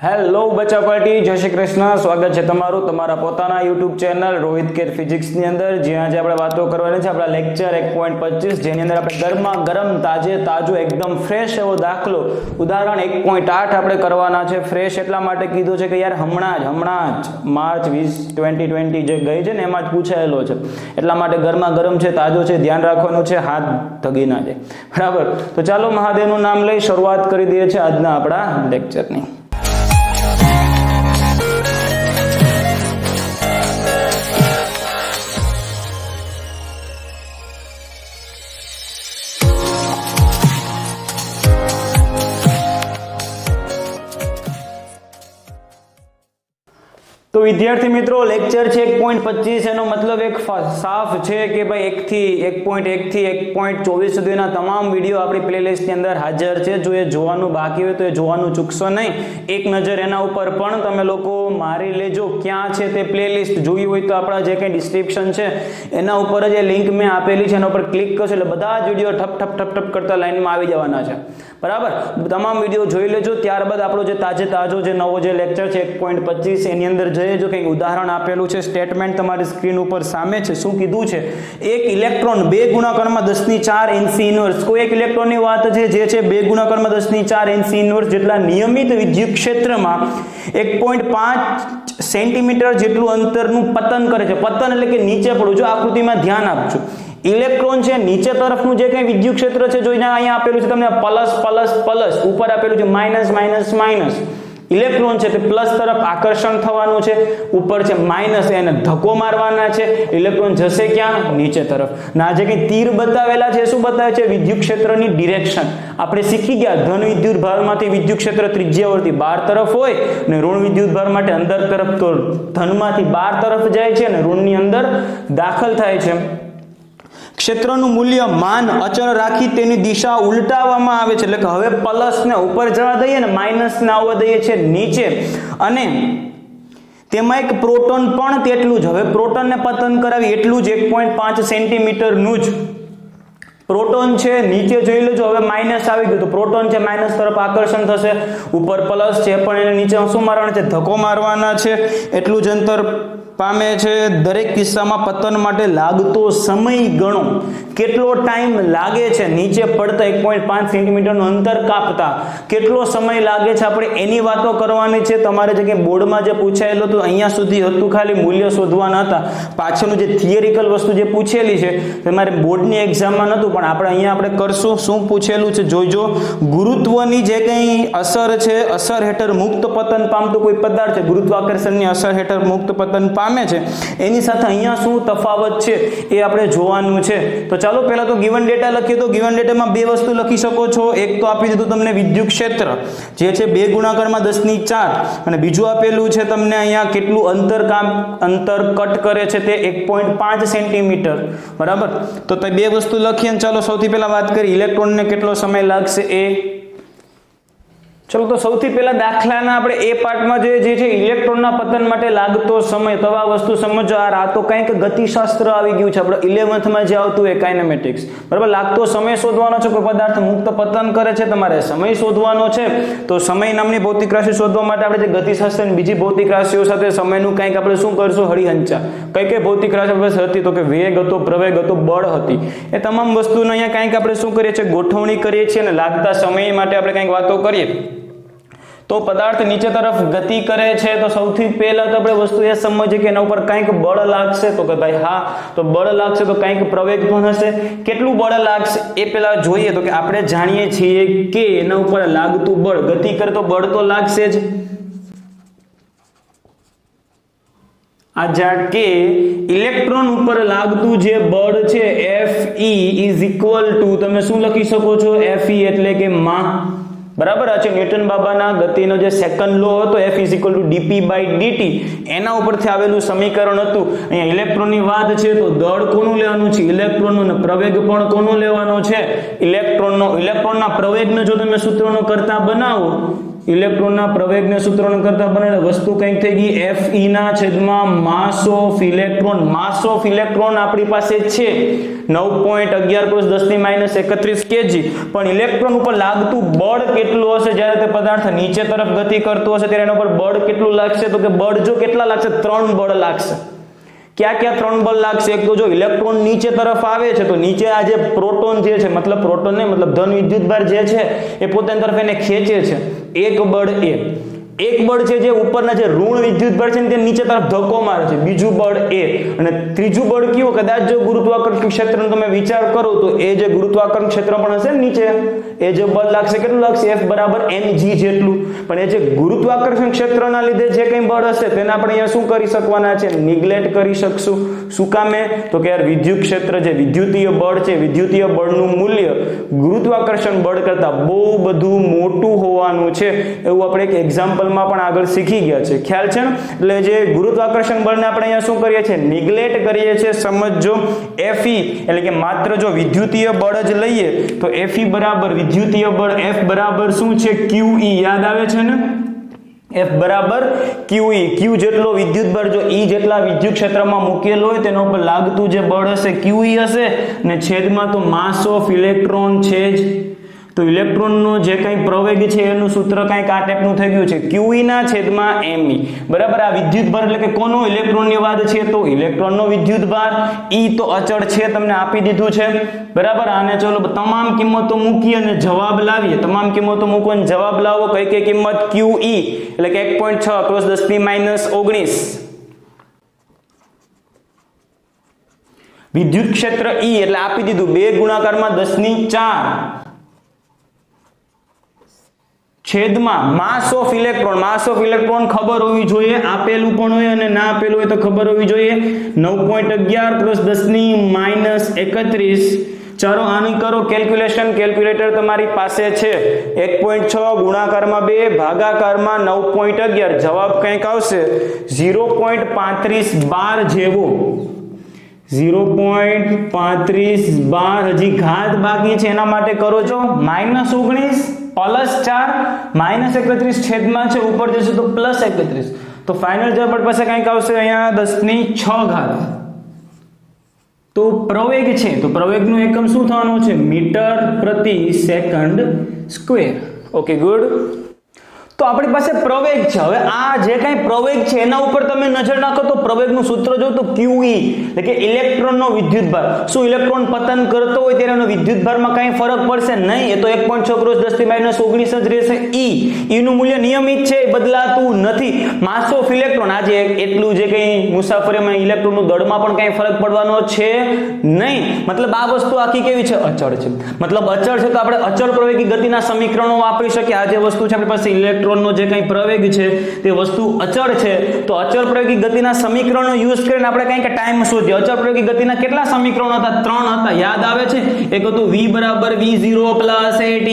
Hello બચ્ચા party, જય શ્રી કૃષ્ણ. સ્વાગત છે તમારું તમારા પોતાના યુટ્યુબ ચેનલ રોહિત કેર ફિઝિક્સની અંદર, જ્યાં આજે આપણે વાતો કરવાની છે આપણા લેક્ચર 1.25, જેની અંદર આપણે ગરમા ગરમ તાજો એકદમ ફ્રેશ એવો દાખલો ઉદાહરણ 1.8 આપણે કરવાના છે. ફ્રેશ એટલા માટે કીધું છે કે યાર હમણાં જ માર્ચ 20 2020 જે ગઈ છે ને એમાં જ પૂછાયેલો છે, એટલા માટે ગરમા ગરમ છે, તાજો છે, ધ્યાન રાખવાનું છે, હાથ ધગી ના જાય. બરાબર, તો ચાલો મહાદેવનું નામ લઈ શરૂઆત કરી દઈએ છીએ આજના આપણા લેક્ચરની. તો વિદ્યાર્થી મિત્રો, લેક્ચર છે 1.25, એનો મતલબ એક સાફ છે કે ભાઈ 1.1 થી 1.24 સુધીના તમામ વિડીયો આપણી પ્લેલિસ્ટની અંદર હાજર છે. જો એ જોવાનું બાકી હોય તો એ જોવાનું ચૂકશો નહીં. એક નજર એના ઉપર પણ તમે લોકો મારી લેજો. ક્યાં છે તે પ્લેલિસ્ટ જોઈ હોય તો આપણા જે કંઈ ડિસ્ક્રિપ્શન છે એના ઉપર જ એ લિંક મેં આપેલી છે, એના ઉપર ક્લિક કરશો એટલે બધા જ વિડીયો ઠપ કરતા લાઈનમાં આવી જવાના છે. બરાબર, તમામ વિડીયો જોઈ લેજો. ત્યારબાદ આપણો જે તાજો જે નવો જે લેક્ચર છે 1.25, એની અંદર જો કંઈક ઉદાહરણ આપેલું છે, સ્ટેટમેન્ટ તમારી સ્ક્રીન ઉપર સામે છે. શું કીધું છે? એક ઇલેક્ટ્રોન 2 ગુણાકારમાં 10⁴ એનસી ઇન્વર્સ, કોઈ એક ઇલેક્ટ્રોનની વાત છે જે છે 2 ગુણાકારમાં 10⁴ એનસી ઇન્વર્સ જેટલા નિયમિત વિદ્યુત ક્ષેત્રમાં 1.5 સેન્ટીમીટર જેટલું અંતરનું પતન કરે છે. પતન એટલે કે નીચે પડવું. જો આકૃતિમાં ધ્યાન આપજો, ઇલેક્ટ્રોન છે નીચે તરફનું જે કંઈ વિદ્યુત ક્ષેત્ર છે, જોઈને અહીંયા આપેલું છે તમને પ્લસ, ઉપર આપેલું છે માઇનસ. ઇલેક્ટ્રોન છે તે પ્લસ તરફ આકર્ષણ થવાનું છે, ઉપર છે માઇનસ, એને ધક્કો મારવાના છે. ઇલેક્ટ્રોન જશે ક્યાં? નીચે તરફ. ના જે કંઈ તીર બતાવેલા છે શું બતાવે છે? વિદ્યુત ક્ષેત્રની ડિરેક્શન. આપણે શીખી ગયા ધન વિદ્યુત ભારમાંથી વિદ્યુત ક્ષેત્ર ત્રિજ્યાવર્તી 12 તરફ હોય અને ઋણ વિદ્યુત ભાર માટે અંદર તરફ તો ધનમાંથી 12 તરફ જાય છે અને ઋણની અંદર દાખલ થાય છે. ક્ષેત્રનું મૂલ્ય માન અચળ રાખી તેની દિશા ઉલટાવવામાં આવે છે, એટલે કે હવે પ્લસ ને ઉપર જવા દઈએ ને માઇનસ ને આવવા દઈએ છે નીચે, અને તેમાં એક પ્રોટોન પણ તેટલું જ, હવે પ્રોટોનને પતન કરાવી એટલું જ 1.5 સેન્ટીમીટરનું જ પ્રોટોન છે. નીચે જોઈ લેજો, હવે માઇનસ આવી ગયું તો પ્રોટોન છે માઇનસ તરફ આકર્ષણ થશે, ઉપર પ્લસ છે પણ એને નીચે શું મારવાના છે? ધક્કો મારવાના છે. એટલું જ અંતર પામે છે. દરેક કિસ્સામાં પતન માટે લાગતો સમય ગણો. કેટલો ટાઈમ લાગે છે નીચે પડતા 1.5 સેન્ટીમીટરનું અંતર કાપતા કેટલો સમય લાગે છે, આપણે એની વાતો કરવાની છે. તમારે જે કે બોર્ડમાં જે પૂછાયેલું હતું અહીંયા સુધી હતું, ખાલી મૂલ્ય શોધવાના હતા. પાછળનું જે થિયરિકલ વસ્તુ જે પૂછેલી છે તમારે બોર્ડની એક્ઝામમાં નહોતું, પણ આપણે અહીંયા આપણે કરશું. શું પૂછેલું છે જોઈજો. ગુરુત્વની જે કંઈ અસર છે, અસર હેઠળ મુક્ત પતન પામતો કોઈ પદાર્થ છે, ગુરુત્વાકર્ષણની અસર હેઠળ મુક્ત પતન પામે છે, એની સાથે અહીંયા શું તફાવત છે એ આપણે જોવાનું છે. તો ચાલો પહેલા તો ગિવન ડેટા લખીએ. તો ગિવન ડેટામાં બે વસ્તુ લખી શકો છો. એક તો આપી દીધું તમને વિદ્યુત ક્ષેત્ર જે છે 2 ગુણાકારમાં 10⁴, અને બીજું આપેલું છે તમને અહીંયા કેટલું અંતર કટ કરે છે તે 1.5 સેન્ટીમીટર. બરાબર, તો બે વસ્તુ લખીએ. ચાલો સૌથી પહેલા વાત કરી ઇલેક્ટ્રોનને કેટલો સમય લાગશે એ. ચલો, તો સૌથી પહેલા દાખલાના આપણે એ પાર્ટમાં જોઈએ જે છે ઇલેક્ટ્રોનના પતન માટે લાગતો સમય. તો આ વસ્તુ સમજો, આ તો કંઈક ગતિશાસ્ત્ર આવી ગયું છે આપણે 11th જે આવતું હોય કાઇનેમેટિક્સ. બરાબર, લાગતો સમય શોધવાનો છે. કોઈ પદાર્થ મુક્ત પતન કરે છે, તમારે સમય શોધવાનો છે. તો સમય નામની ભૌતિક રાશિ શોધવા માટે આપણે જે ગતિશાસ્ત્ર અને બીજી ભૌતિક રાશિઓ સાથે સમયનું કંઈક આપણે શું કરશું? હરિહંચા. કઈ ભૌતિક રાશિ હતી? તો કે વેગ હતો, પ્રવેગ હતો, બળ હતી. એ તમામ વસ્તુનો અહીંયા કંઈક આપણે શું કરીએ છીએ? ગોઠવણી કરીએ છીએ અને લાગતા સમય માટે આપણે કંઈક વાતો કરીએ. તો પદાર્થ નીચે તરફ ગતિ કરે છે, તો સૌથી પહેલા તો આપણે વસ્તુ એ સમજીએ કે એના ઉપર કંઈક બળ લાગશે. તો કે ભાઈ હા, તો બળ લાગશે તો કંઈક પ્રવેગ પણ હશે. કેટલું બળ લાગશે એ પહેલા જોઈએ. તો કે આપણે જાણીએ છીએ કે એના ઉપર લાગતું બળ, ગતિ કરે તો બળ તો લાગશે જ. આ જાણ કે ઇલેક્ટ્રોન ઉપર લાગતું જે બળ છે Fe ઇઝ ઇક્વલ ટુ, તમે શું લખી શકો છો? Fe એટલે કે માં. બરાબર, આ છે ન્યૂટન બાબાના ગતિનો જે સેકન્ડ લો હતો, F is equal to dp/dt, એના ઉપરથી આવેલું સમીકરણ હતું. અહીંયા ઇલેક્ટ્રોનની વાત છે તો દળ કોનું લેવાનું છે? ઇલેક્ટ્રોનનું. ને પ્રવેગ પણ કોનું લેવાનો છે? ઇલેક્ટ્રોનનો. ઇલેક્ટ્રોનના પ્રવેગને જો તમે સૂત્રનો કરતા બનાવો ઇલેક્ટ્રોનના પ્રવેગને સૂત્રણ કરતા બને વસ્તુ કંઈક થઈ ગઈ Fe ના છેદમાં માસ of electron. Mass of electron આપણી પાસે છે 9.11 × 10⁻31 kg, પણ ઇલેક્ટ્રોન ઉપર લાગતું બળ કેટલું હશે જ્યારે તે પદાર્થ નીચે તરફ ગતિ કરતો હશે ત્યારે એના ઉપર બળ કેટલું લાગશે? તો કે બળ જો કેટલા લાગશે? 3 બળ લાગશે. ક્યાં ક્યાં 3 બળ લાગશે? એક તો જો ઇલેક્ટ્રોન નીચે તરફ આવે છે તો નીચે આ જે પ્રોટોન જે છે, મતલબ પ્રોટોન ને મતલબ ધન વિદ્યુતભાર જે છે એ પોતાની તરફ એને ખેંચે છે, એક બળ એ. એક બળ છે જે ઉપરના જે ઋણ વિદ્યુતભાર છે ને તે નીચે તરફ ધક્કો મારે છે, બીજું બળ એ. અને ત્રીજું બળ કયું? કદાચ જો ગુરુત્વાકર્ષણ ક્ષેત્રનો તમે વિચાર કરો તો એ જે ગુરુત્વાકર્ષણ ક્ષેત્ર પણ હશે ને નીચે, એ જે બળ લાગશે કેટલું લાગશે? F બરાબર mg જેટલું. પણ એ જે ગુરુત્વાકર્ષણ ક્ષેત્રના લીધે જે કંઈ બળ હશે તેને આપણે અહીંયા શું કરી શકવાના છે? નિગ્લેક્ટ કરી શકશું. શું કામે? તો કે યાર વિદ્યુત ક્ષેત્ર જે વિદ્યુતીય બળ છે, વિદ્યુતીય બળનું મૂલ્ય ગુરુત્વાકર્ષણ બળ કરતા બહુ બધું મોટું હોવાનું છે એવું આપણે એક એક્ઝામ્પલ માં પણ આગળ શીખી ગયા છે. ખ્યાલ છે ને? એટલે જે ગુરુત્વાકર્ષણ બળને આપણે અહીંયા શું કરીએ છીએ? નિગ્લેક્ટ કરીએ છીએ. સમજો Fe એટલે કે માત્ર જો વિદ્યુતીય બળ જ લઈએ તો Fe બરાબર વિદ્યુતીય બળ F બરાબર શું છે? QE. યાદ આવે છે ને? F બરાબર QE. Q જેટલો વિદ્યુત બળ જો E જેટલા વિદ્યુત ક્ષેત્રમાં મૂકેલો હોય તેના ઉપર લાગતું જે બળ હશે QE હશે, ને છેદમાં તો માસ ઓફ ઇલેક્ટ્રોન છે જ. તો ઇલેક્ટ્રોનનો જે કંઈ પ્રવેગ છે એનું સૂત્ર કંઈક આ ટાઈપનું થઈ ગયું છે, QE ના છેદમાં me. બરાબર. આ વિદ્યુતભાર એટલે કે કોનો? ઇલેક્ટ્રોનની વાત છે તો ઇલેક્ટ્રોનનો વિદ્યુતભાર. E તો અચળ છે, તમને આપી દીધું છે. બરાબર. આને ચલો તમામ કિંમતો મૂકી અને જવાબ લાવીએ. તમામ કિંમતો મૂકો અને જવાબ લાવો. કઈ કઈ કિંમત? QE એટલે કે 1.6 × 10⁻19. વિદ્યુત ક્ષેત્ર E એટલે આપી દીધું 2 ગુણાકારમાં 10⁴ છેદમાં માસ of electron. Mass of electron ખબર હોવી જોઈએ, આપેલું પણ હોય અને ના આપેલું હોય તો ખબર હોવી જોઈએ. 9.11 × 10⁻31. ચાલો આની કરો કેલ્ક્યુલેશન. કેલ્ક્યુલેટર તમારી પાસે છે. 1.6 ગુણાકારમાં 2 ભાગાકારમાં 9.11. જવાબ કંઈક આવશે 0.3512 જેવો. 0.3512. હજી ઘાત બાકી છે એના માટે કરો છો -19 + 4 -31 છેદમાં છે, ઉપર જશે તો +31. તો ફાઇનલ જવાબ પાસે કંઈક આવશે અહીંયા 10⁶. તો પ્રવેગ છે તો પ્રવેગનું એકમ શું થવાનું છે? મીટર પ્રતિ સેકન્ડ સ્ક્વેર. Okay, good. તો આપણી પાસે પ્રવેગ છે. હવે આ જે કાંઈ પ્રવેગ છે એના ઉપર તમે નજર નાખો તો પ્રવેગનું સૂત્ર જો તો QE એટલે કે ઇલેક્ટ્રોનનો વિદ્યુતભાર. શું ઇલેક્ટ્રોન પતન કરતો હોય ત્યારે એનો વિદ્યુતભારમાં કાંઈ ફરક પડશે? નહીં. એ તો 1.6 × 10⁻19 જ રહેશે. E નું મૂલ્ય નિયમિત છે, બદલાતું નથી. માસ ઓફ ઇલેક્ટ્રોન આજે એટલું જે કંઈ મુસાફરીમાં ઇલેક્ટ્રોનનું દળમાં પણ કાંઈ ફરક પડવાનો છે નહીં. મતલબ આ વસ્તુ આખી કેવી છે? અચળ છે. મતલબ અચળ છે તો આપણે અચળ પ્રવેગી ગતિના સમીકરણો વાપરી શકીએ. આ જે વસ્તુ છે આપણી પાસે ઇલેક્ટ્રોન નો જે કંઈ પ્રવેગ છે તે વસ્તુ અચળ છે, તો અચળ પ્રવેગી ગતિના સમીકરણો યુઝ કરીને આપણે કંઈક ટાઈમ શોધીએ. અચળ પ્રવેગી ગતિના કેટલા સમીકરણો હતા? 3 હતા. યાદ આવે છે? એક હતું V બરાબર V0 + AT.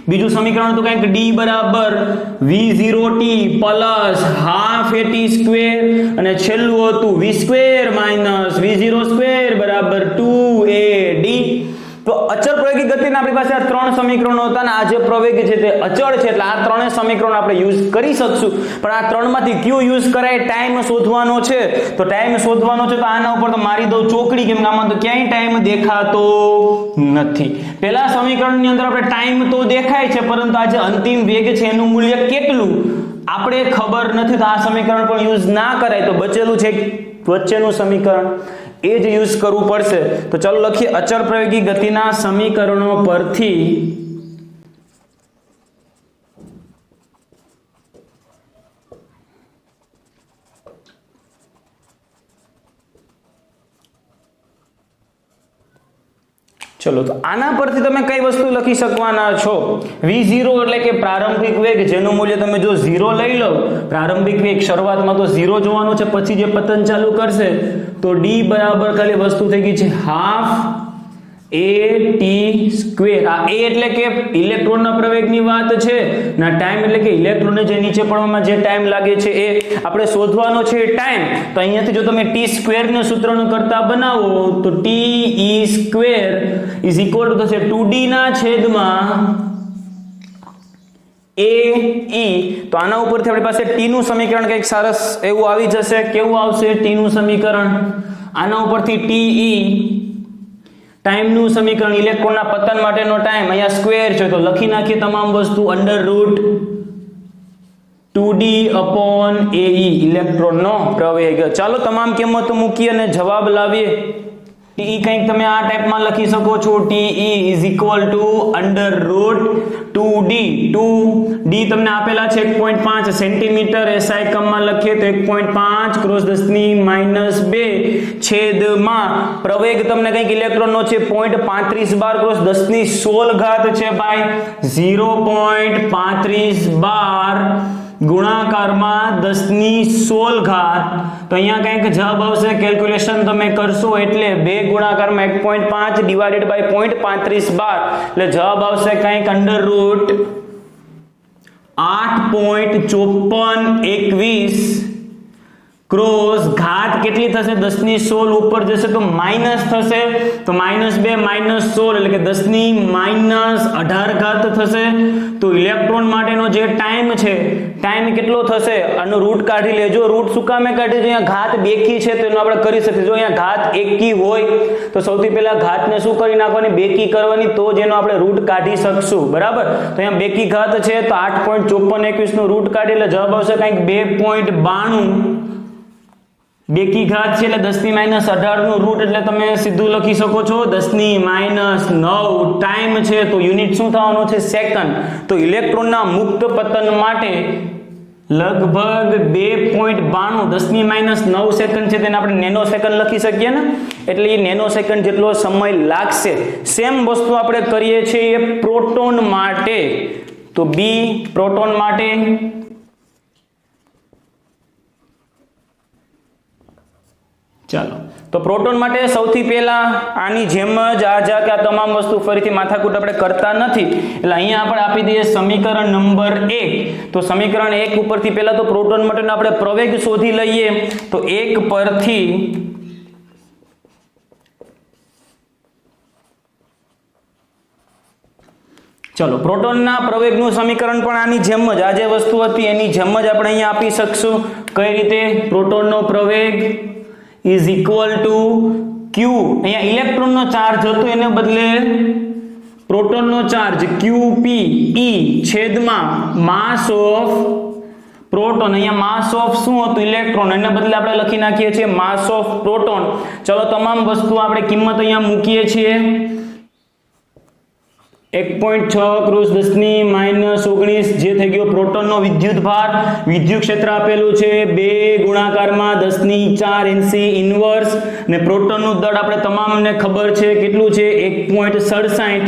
બીજું સમીકરણ હતું કંઈક D બરાબર V0t + ½ AT², અને છેલ્લું હતું V² - V02 બરાબર 2AD. તો અચળ પ્રવેગી ગતિના આપણી પાસે આ 3 સમીકરણો હતા અને આ જે પ્રવેગ છે તે અચળ છે, એટલે આ 3 સમીકરણો આપણે યુઝ કરી શકશું. પણ આ 3 માંથી કયું યુઝ કરાય? ટાઈમ શોધવાનો છે. તો ટાઈમ શોધવાનો છે તો આના ઉપર તો મારી દઉં ચોકડી, કેમ કે આમાં તો ક્યાંય ટાઈમ દેખાતો નથી. પહેલા સમીકરણની અંદર આપણે ટાઈમ તો દેખાય છે, પરંતુ આ જે અંતિમ વેગ છે એનું મૂલ્ય કેટલું આપણે ખબર નથી, તો આ સમીકરણ પણ યુઝ ના કરાય. તો બચેલું છે વચ્ચેનું સમીકરણ, એ જ યુઝ કરવું પડશે. તો ચાલો લખીએ અચળ પ્રવેગી ગતિના સમીકરણો પરથી ચલો, તો આના પરથી તમે કઈ વસ્તુ લખી શકવાના છો? v0 એટલે કે પ્રારંભિક વેગ, જેનું મૂલ્ય તમે જો 0 લઈ લો, પ્રારંભિક વેગ શરૂઆતમાં તો 0 જોવાનું છે, પછી જે પતન ચાલુ કરશે તો d બરાબર ખાલી વસ્તુ થઈ ગઈ છે ½ AT². આ a એટલે કે ઇલેક્ટ્રોનના પ્રવેગની વાત છે, ના ટાઈમ એટલે કે ઇલેક્ટ્રોનને જે નીચે પડવામાં જે ટાઈમ લાગે છે એ આપણે શોધવાનો છે ટાઈમ. તો અહીંયાથી જો તમે t² ને સૂત્રનો કરતા બનાવો તો t² = થશે 2d ના છેદમાં AE તો આના ઉપરથી આપણી પાસે T નું સમીકરણ કંઈક સરસ એવું આવી જશે. કેવું આવશે T નું સમીકરણ? આના ઉપરથી TE ટાઈમ નું સમીકરણ, ઇલેક્ટ્રોનના પતન માટેનો ટાઈમ અહીંયા સ્ક્વેર છે તો લખી નાખીએ તમામ વસ્તુ √2D/AE ઇલેક્ટ્રોનનો પ્રવેગ. ચાલો તમામ કિંમતો મૂકીએ અને જવાબ લાવીએ. TE કંઈક તમે આ ટાઈપમાં લખી શકો છો. TE √2D. 2D તમને આપેલા છે 1.5 સેન્ટીમીટર. SI એકમમાં લખીએ તો 1.5 ક્રોસ 10⁻², છેદમાં પ્રવેગ તમને કંઈક ઇલેક્ટ્રોનનો છે 0.35 બાર ક્રોસ 10⁻16 ઘાત છે ભાઈ. 0.35 બાર ગુણાકારમાં 10⁻16 ઘાત. તો અહીંયા કંઈક જવાબ આવશે, કેલ્ક્યુલેશન તમે કરશો એટલે 2 ગુણાકારમાં 1.5 ડિવાઇડેડ બાય 0.35 બાર એટલે જવાબ આવશે કંઈક √8.5421 ક્રોસ ઘાત કેટલી થશે? 10⁻16 ઉપર જશે તો માઇનસ થશે તો -2 -16 એટલે કે 10⁻18 ઘાત થશે. તો ઇલેક્ટ્રોન માટેનો જે ટાઈમ છે, ટાઈમ કેટલો થશે? આનો રૂટ કાઢી લેજો. રૂટ શું કામે કાઢી? જો અહીંયા ઘાત બેકી છે તો એનો આપણે કરી શકીએ. જો અહીંયા ઘાત એકી હોય તો સૌથી પહેલા ઘાતને શું કરી નાખવાની? બેકી કરવાની, તો જ એનો આપણે રૂટ કાઢી શકશું. બરાબર? તો અહીંયા બેકી ઘાત છે તો 8.5421 નો રૂટ કાઢી એટલે જવાબ આવશે કંઈક 2.92. બેકી ઘાત છે એટલે 10⁻18 નું રૂટ એટલે તમે સીધું લખી શકો છો 10⁻9. ટાઈમ છે તો યુનિટ શું થવાનો છે? સેકન્ડ. તો ઇલેક્ટ્રોનના મુક્ત પતન માટે લગભગ 2.92 10⁻9 સેકન્ડ છે તેને આપણે નેનો સેકન્ડ લખી શકીએ ને, એટલે એ નેનો સેકન્ડ જેટલો સમય લાગશે. સેમ વસ્તુ આપણે કરીએ છીએ પ્રોટોન માટે. તો બી પ્રોટોન માટે ચાલો તો પ્રોટોન માટે સૌથી પહેલા આની જેમ જ આ તમામ વસ્તુ ફરીથી માથાકૂટ આપણે કરતા નથી એટલે અહીંયા આપણે આપી દઈએ સમીકરણ નંબર 1. તો સમીકરણ 1 ઉપરથી પહેલા તો પ્રોટોન માટેનો આપણે પ્રવેગ શોધી લઈએ. તો 1 પરથી ચલો પ્રોટોનના પ્રવેગનું સમીકરણ પણ આની જેમ જ, આ જે વસ્તુ હતી એની જેમ જ આપણે અહીંયા આપી શકશું. કઈ રીતે? પ્રોટોનનો પ્રવેગ is equal to Q. અહીંયા ઇલેક્ટ્રોનનો ચાર્જ હતો એને બદલે પ્રોટોનનો ચાર્જ QP E છેદમાં માસ ઓફ પ્રોટોન. અહીંયા માસ ઓફ શું હતું? ઇલેક્ટ્રોન. એને બદલે આપણે લખી નાખીએ છીએ માસ ઓફ પ્રોટોન. ચલો તમામ વસ્તુ આપણે કિંમત અહીંયા મૂકીએ છીએ. 1.6 ક્રોસ 10⁻19 જે થઈ ગયો પ્રોટોનનો વિદ્યુત ભાર. વિદ્યુત ક્ષેત્ર આપેલું છે 2 ગુણાકારમાં 10⁻4 NC ઇન્વર્સ અને પ્રોટોનનું દળ આપણે તમામને ખબર છે કેટલું છે? 1.67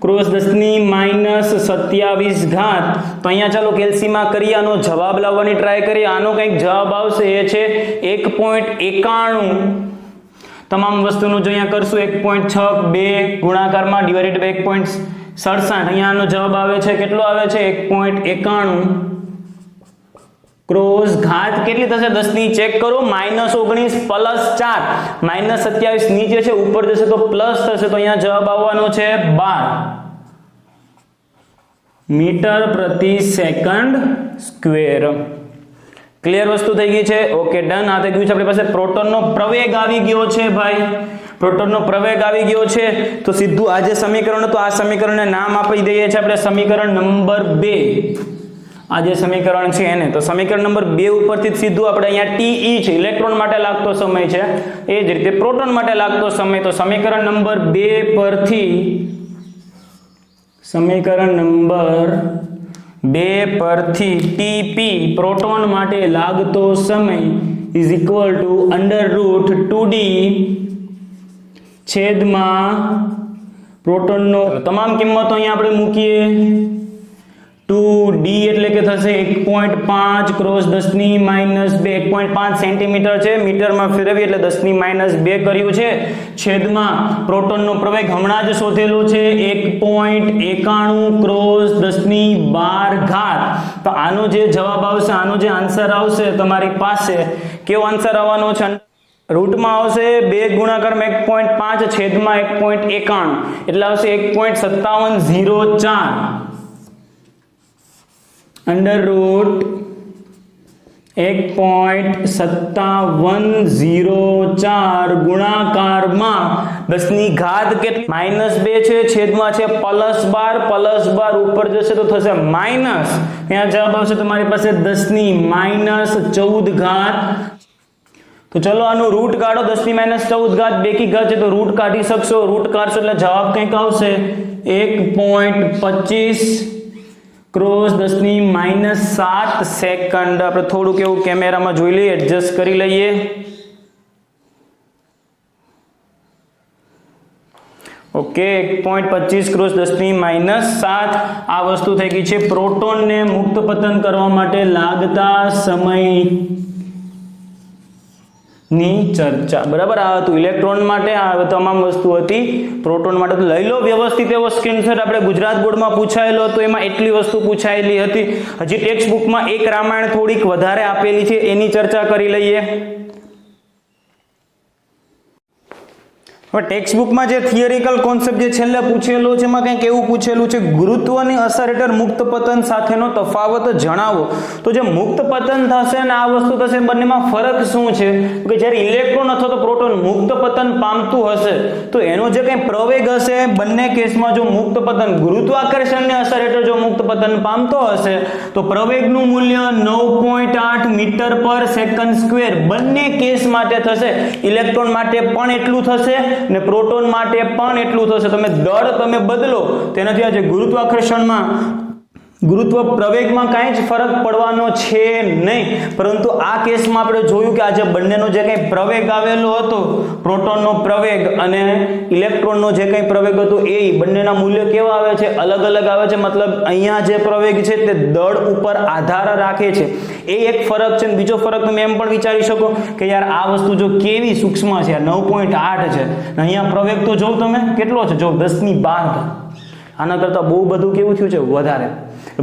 ક્રોસ 10⁻27 ઘાત. તો અહીંયા ચાલો કેલ્સીમાં કરીએ, આનો જવાબ લાવવાની ટ્રાય કરીએ. આનો કંઈક જવાબ આવશે એ છે 1.91. તમામ વસ્તુનું જો અહીંયા કરશું 1.6 2 ગુણાકારમાં ડિવાઇડેડ બાય 1.67 અહીંયાનો જવાબ આવે છે કેટલો આવે છે? 1.91 ક્રોસ ઘાત કેટલી થશે? 10 ની ચેક કરો. -19 પ્લસ 4 -27 નીચે છે, ઉપર જશે તો પ્લસ થશે તો અહીંયા જવાબ આવવાનો છે 12 મીટર પ્રતિ સેકન્ડ સ્ક્વેર. ક્લિયર વસ્તુ થઈ ગઈ છે? Okay done. આ થઈ ગયું છે આપણી પાસે પ્રોટોનનો પ્રવેગ આવી ગયો છે ભાઈ. પ્રોટોનનો પ્રવેગ આવી ગયો છે તો સીધું આ જે સમીકરણ હતું આ સમીકરણને નામ આપી દઈએ છીએ આપણે સમીકરણ નંબર 2. આ જે સમીકરણ છે એને તો સમીકરણ નંબર 2 ઉપરથી સીધું આપણે અહીંયા TE છે ઇલેક્ટ્રોન માટે લાગતો સમય છે, એ જ રીતે પ્રોટોન માટે લાગતો સમય. તો સમીકરણ નંબર 2 પરથી સમીકરણ નંબર 2 પરથી TP પ્રોટોન માટે લાગતો સમય ઇઝ ઇક્વલ ટુ √2D છેદમાં પ્રોટોનનો તમામ કિંમતો અહીંયા આપણે મૂકીએ. 2D એટલે કે થશે 1.5 ક્રોસ 10⁻2 1.5 સેન્ટીમીટર છે, મીટરમાં ફેરવી એટલે 10⁻2 કર્યું છે, છેદમાં પ્રોટોનનો પ્રવેગ હમણાં જ શોધેલો છે 1.91 ક્રોસ 10⁻12 ઘાત. તો આનો જે જવાબ આવશે, આનો જે આન્સર આવશે તમારી પાસે કેવો આન્સર આવવાનો છે? રૂટમાં આવશે 2 ગુણાકારમાં 1.5 છેદમાં 1.91 એટલે આવશે 1.5704. 1.5704 ગુણાકારમાં 10 ની ઘાત કેટલી? -2 છે, છેદમાં છે +12 ઉપર જશે તો થશે માઇનસ, અહીંયા જવાબ આવશે તમારી પાસે 10 ની -14 ઘાત। તો ચલો આનું રૂટ કાઢો, 10 ની -14 ઘાત બેકી ઘાત છે તો રૂટ કાઢી શકશો, રૂટ કાઢશો એટલે જવાબ કંઈક આવશે 1.25 ક્રોસ 10 ની -7 સેકન્ડ। આપણે થોડુંક એવું કેમેરામાં જોઈ લઈએ, એડજસ્ટ કરી લઈએ। ઓકે, 1.25 ક્રોસ 10 ની -7 આ વસ્તુ થઈ ગઈ છે પ્રોટોનને મુક્ત પતન કરવા માટે લાગતા સમય ની ચર્ચા, બરાબર। આ હતું ઇલેક્ટ્રોન માટે, આ તમામ વસ્તુ હતી પ્રોટોન માટે। તો લઈ લો વ્યવસ્થિત એવો સ્ક્રીનશોટ, આપણે ગુજરાત બોર્ડમાં પૂછાયેલો હતો એમાં એટલી વસ્તુ પૂછાયેલી હતી। હજી ટેક્સ્ટ બુકમાં એક રામાયણ થોડીક વધારે આપેલી છે, એની ચર્ચા કરી લઈએ। હવે ટેક્સ્ટ બુકમાં જે થિયરિકલ કોન્સેપ્ટ જે છેલ્લે પૂછેલો છે એમાં કંઈક એવું પૂછેલું છે, ગુરુત્વની અસર હેઠળ મુક્ત પતન સાથેનો તફાવત જણાવો। તો જે મુક્ત પતન થશે અને આ વસ્તુ થશે બંનેમાં ફરક શું છે કે જ્યારે ઇલેક્ટ્રોન અથવા તો પ્રોટોન મુક્ત પતન પામતું હશે તો એનો જે કંઈ પ્રવેગ હશે બંને કેસમાં જો મુક્ત પતન ગુરુત્વાકર્ષણની અસર હેઠળ જો મુક્ત પતન પામતો હશે તો પ્રવેગનું મૂલ્ય 9.8 મીટર પર સેકન્ડ સ્ક્વેર બંને કેસ માટે થશે। ઇલેક્ટ્રોન માટે પણ એટલું થશે ને પ્રોટોન માટે પણ એટલું થશે। તમે દળ તમે બદલો તેનાથી આ જે ગુરુત્વાકર્ષણમાં ગુરુત્વ પ્રવેગમાં કાંઈ જ ફરક પડવાનો છે નહીં, પરંતુ આ કેસમાં આપણે જોયું કે આ જે બંનેનો જે કંઈ પ્રવેગ આવેલો હતો, પ્રોટોનનો પ્રવેગ અને ઇલેક્ટ્રોનનો જે કંઈ પ્રવેગ હતો એ બંનેના મૂલ્ય કેવા આવે છે? અલગ અલગ આવે છે। મતલબ અહીંયા જે પ્રવેગ છે તે દળ ઉપર આધાર રાખે છે, એ એક ફરક છે। બીજો ફરક તમે એમ પણ વિચારી શકો કે યાર આ વસ્તુ જો કેવી સૂક્ષ્મ છે, 9.8 છે, અહીંયા પ્રવેગ તો જો તમે કેટલો છે, જો 10 ની 12, આના કરતા બહુ બધું કેવું થયું છે? વધારે,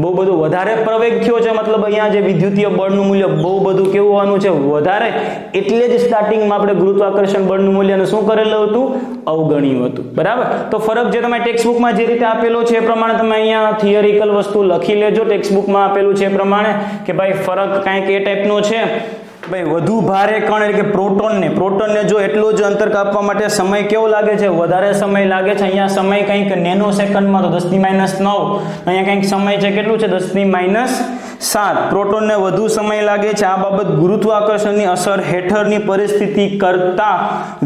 બહુ બધું વધારે પ્રવેગ થયો છે। મતલબ અહીંયા જે વિદ્યુતીય બળનું મૂલ્ય બહુ બધું કેવું હોવાનું છે? વધારે। એટલે જ સ્ટાર્ટિંગમાં આપણે ગુરુત્વાકર્ષણ બળનું મૂલ્યને શું કરેલું હતું? અવગણ્યું હતું, બરાબર। તો ફરક જે તમે ટેક્સ્ટ બુકમાં જે રીતે આપેલો છે એ પ્રમાણે તમે અહીંયા થિયરિકલ વસ્તુ લખી લેજો। ટેક્સ્ટ બુકમાં આપેલું છે એ પ્રમાણે કે ભાઈ ફરક કાંઈક એ ટાઈપનો છે ભાઈ, વધુ ભારે કણ એટલે કે પ્રોટોનને જો એટલો જ અંતર કાપવા માટે સમય કેવો લાગે છે? વધારે સમય લાગે છે। અહીંયા સમય કંઈક નેનો સેકન્ડમાં તો 10 ની -9, અહીંયા કંઈક સમય છે કેટલું છે? 10 ની -7। પ્રોટોનને વધુ સમય લાગે છે। આ બાબત ગુરુત્વાકર્ષણની અસર હેઠળની પરિસ્થિતિ કરતા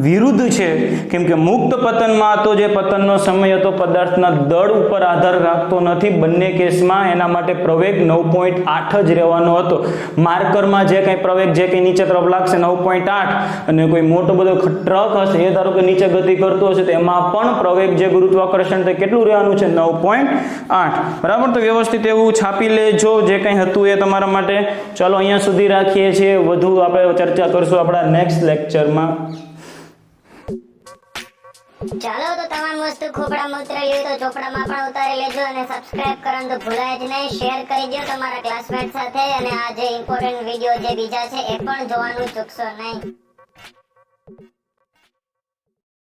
વિરુદ્ધ છે, કેમ કે મુક્ત પતનમાં તો જે પતનનો સમય હતો પદાર્થના દળ ઉપર આધાર રાખતો નથી। બંને કેસમાં એના માટે પ્રવેગ 9.8 જ રહેવાનો હતો। માર્કરમાં જે કંઈ પ્રવેગ જે કંઈ નીચે તરફ લાગશે 9.8, અને કોઈ મોટો બધો ટ્રક હશે એ ધારો કે નીચે ગતિ કરતો હશે તો એમાં પણ પ્રવેગ જે ગુરુત્વાકર્ષણ તે કેટલું રહેવાનું છે? 9.8, બરાબર। તો વ્યવસ્થિત એવું છાપી લેજો જે કંઈ હતું એ તમારા માટે। ચાલો અહીંયા સુધી રાખીએ છીએ, વધુ આપણે ચર્ચા કરશું આપણા નેક્સ્ટ લેક્ચરમાં। ચાલો તો તમામ વસ્તુ ખોપડામાં ઉતરેલી હોય તો ચોપડામાં પણ ઉતારી લેજો અને સબસ્ક્રાઇબ કરવાનું તો ભૂલાય જ નહીં। શેર કરી દો તમારા ક્લાસમેટ સાથે અને આ જે ઇમ્પોર્ટન્ટ વિડીયો જે બીજા છે એ પણ જોવાનું ચૂકશો નહીં।